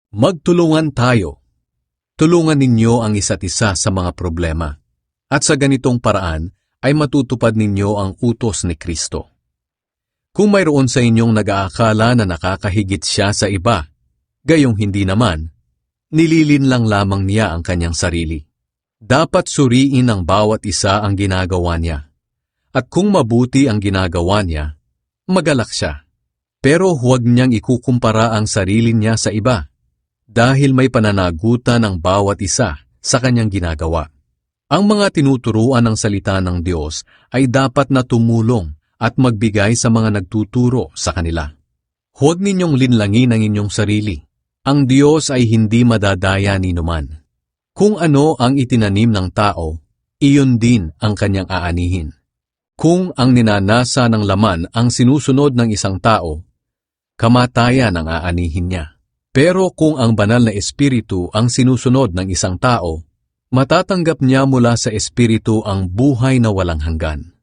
Magtulungan tayo. Tulungan ninyo ang isa't isa sa mga problema. At sa ganitong paraan ay matutupad ninyo ang utos ni Kristo. Kung mayroon sa inyong nag-aakala na nakakahigit siya sa iba, gayong hindi naman, nililinlang lamang niya ang kanyang sarili. Dapat suriin ng bawat isa ang ginagawa niya. At kung mabuti ang ginagawa niya, magalak siya. Pero huwag niyang ikukumpara ang sarili niya sa iba, dahil may pananagutan ang bawat isa sa kanyang ginagawa. Ang mga tinuturuan ng salita ng Diyos ay dapat na tumulong at magbigay sa mga nagtuturo sa kanila. Huwag ninyong linlangin ang inyong sarili. Ang Diyos ay hindi madadaya ni numan. Kung ano ang itinanim ng tao, iyon din ang kanyang aanihin. Kung ang ninanasa ng laman ang sinusunod ng isang tao, kamatayan ang aanihin niya. Pero kung ang banal na espiritu ang sinusunod ng isang tao, matatanggap niya mula sa espiritu ang buhay na walang hanggan.